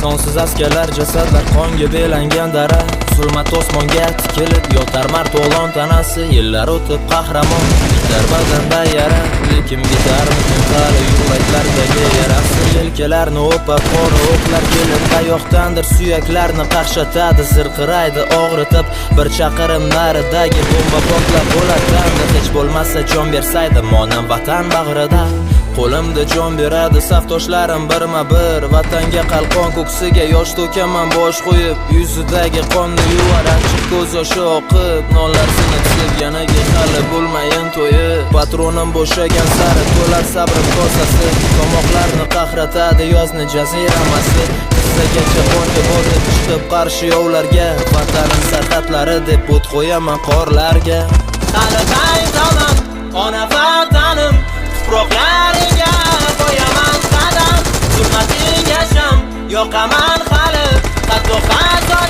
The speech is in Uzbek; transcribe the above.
sonsiz askarlar, jasadlar qonga belangan dara. Zulmat osmonga tikilib yotar mard o'g'lon tanasi. Yillar o'tib qahramon bitar badanda yara, lekin bitarmikin hali yuraklardagi yarasi. Yelkalarni o'pab qora o'qlar kelib qayoqdandir suyaklarni qaqshatadi, zirqiraydi og'ritib. Bir chaqirim naridagi bomba portlab bo'lardi. Hech bo'lmasa jon bersaydi monam vatan bag'rida. Qo'limda jon beradi safdoshlarim birma-bir. Vatanga qalqon ko'ksiga yosh to'kaman bosh qo'yib. Yuzidagi qonni yuvar achchiq ko'z yoshi oqib. Nonlar sinib sevganiga hali bo'lmayin to'yib. Patronim bo'shagan sari to'lar sabrim kosasi. Tomoqlarni qahratadi yozni jaziramasi. Kissagacha qonga botib chiqib qarshi yovlarga. Vatanim sarhadlari deb o't qo'yaman qorlarga. Hali qaytaman ona vatanim, tuproqlariga qo'yaman qadam. Zulmatingga sham yoqaman hali, hatto xato